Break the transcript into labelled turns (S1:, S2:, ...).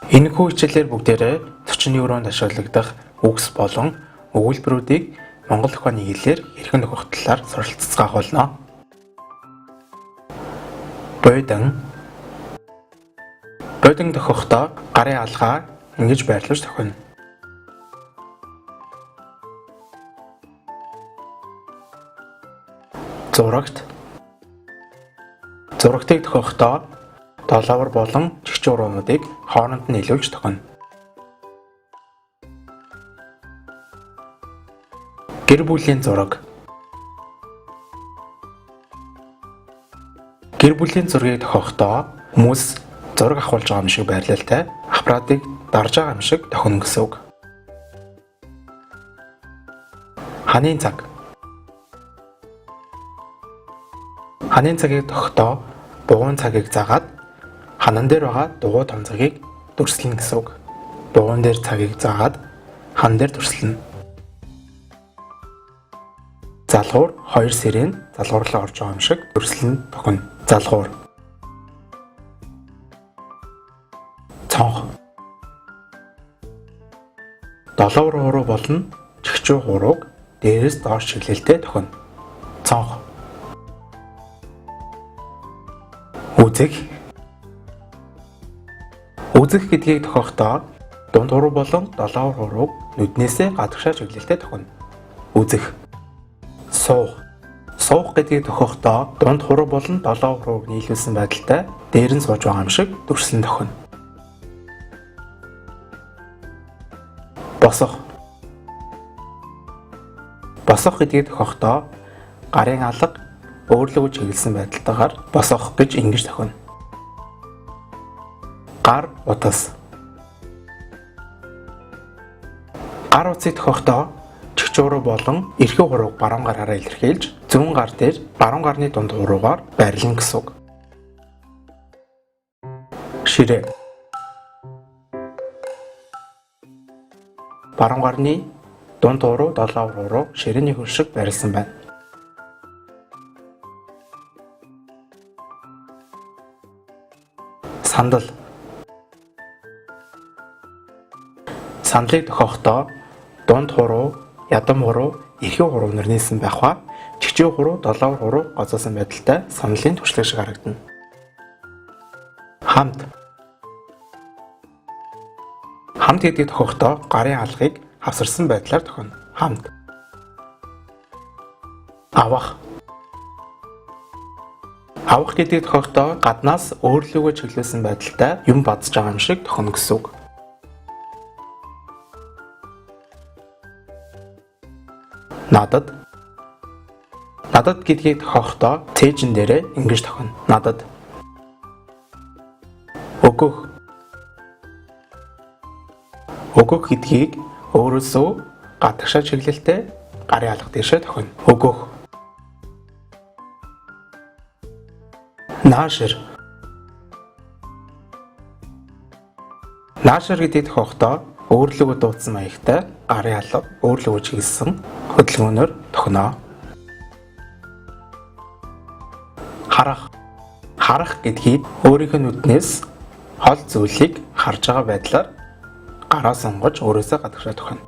S1: Энэхүү хичээлээр бүгдээрээ 41-нд ашиглагдах үгс болон өгүүлбэрүүдийг монгол ухааны хэлээр эргэн тохиох талаар суралцгаах болно. Бойдон тохиохдоо гарын алгаа ингэж байрлуулж тохино. Зурагтыг тохиохдоо долоовор болон чигч уруунуудыг хооронд нь нийлүүлж тохино. Гэр бүлийн зураг. Гэр бүлийн зургийг тохиохдоо хүмүүс зураг авахулж байгаа юм шиг байрлалтай аппаратыг дарж байгаа юм шиг тохино гэсэн үг. Ханын цаг. Ханын цагийг тохиохдоо дугуйн цагийг заагаад ханан дээр байгаа дугуй том цагийг дүрслэнэ гэсэн үг. Дугуйн дээр цагийг заагаад хан дээр дүрслэнэ. Залгуур 2 сэрийн залгуурлаа орж байгаа юм шиг дүрслэн тохино. Залгуур. Цонх. Долоовор хуруу болон чигчүү хурууг дээрээс доош чиглэлтэй тохино. Цонх. Үзэх гэдгийг тохиохдоо дунд хуруу болон долоовор хурууг нүднээсээ гадагшаа чиглэлтэй тохино. Үзэх. Суух гэдгийг тохиохдоо дунд хуруу болон долоовор хурууг нийлүүлсэн байдалтай дээр нь сууж байгаа юм шиг дүрслэн тохино. Босох гэдгийг тохиохдоо гарын алга өөрлөгөө чиглэсэн байдалтайгаар босох гэж ингэж тохино. Гар утас. Гар утсыг тохиохдоо чигч хуруу болон эрхээ хурууг баруун гараараа илэрхийлж зүүн гар дээр баруун гарны дунд хуруугаар байрлана гэсэн үг. Ширээ. Баруун гарны дунд хуруу долоовор хуруу ширээний хөл шиг байрласан байна. Сандал. Сандлыг тохиохдоо дунд хуруу, ядам хуруу, эрхээ хуруу нэрнийсэн байх ба чигчээ хуруу, долоовор хуруу гоцоосон байдалтай сандлын туршлага шиг харагдана. Хамт гэдгийг тохиохдоо гарын алгыг хавсарсан байдлаар тохино. Хамт. Авах гэдгийг тохиохдоо гаднаас өөрлөгөө чиглүүлсэн байдалтай юм бадж байгаа юм шиг тохино гэсэн үг. Надад гэдгийг тохиохдоо цээжин дээрээ ингэж тохино. Надад. Өгөх гэдгийг өөрөөсөө гадагшаа чиглэлтэй гарын алга дэшээ тохино. Өгөх. Наашир гэдгийг тохиохдоо өөрлөгөө дуудсан маягтай гарын алга өөрлөгөө чиглэсэн хөдөлгөөнөөр тохино. Харах гэдгийг өөрийнхөө нүднээс хол зүйлийг харж байгаа байдлаар гараа сонгож өөрөөсөө гадагшаа тохино.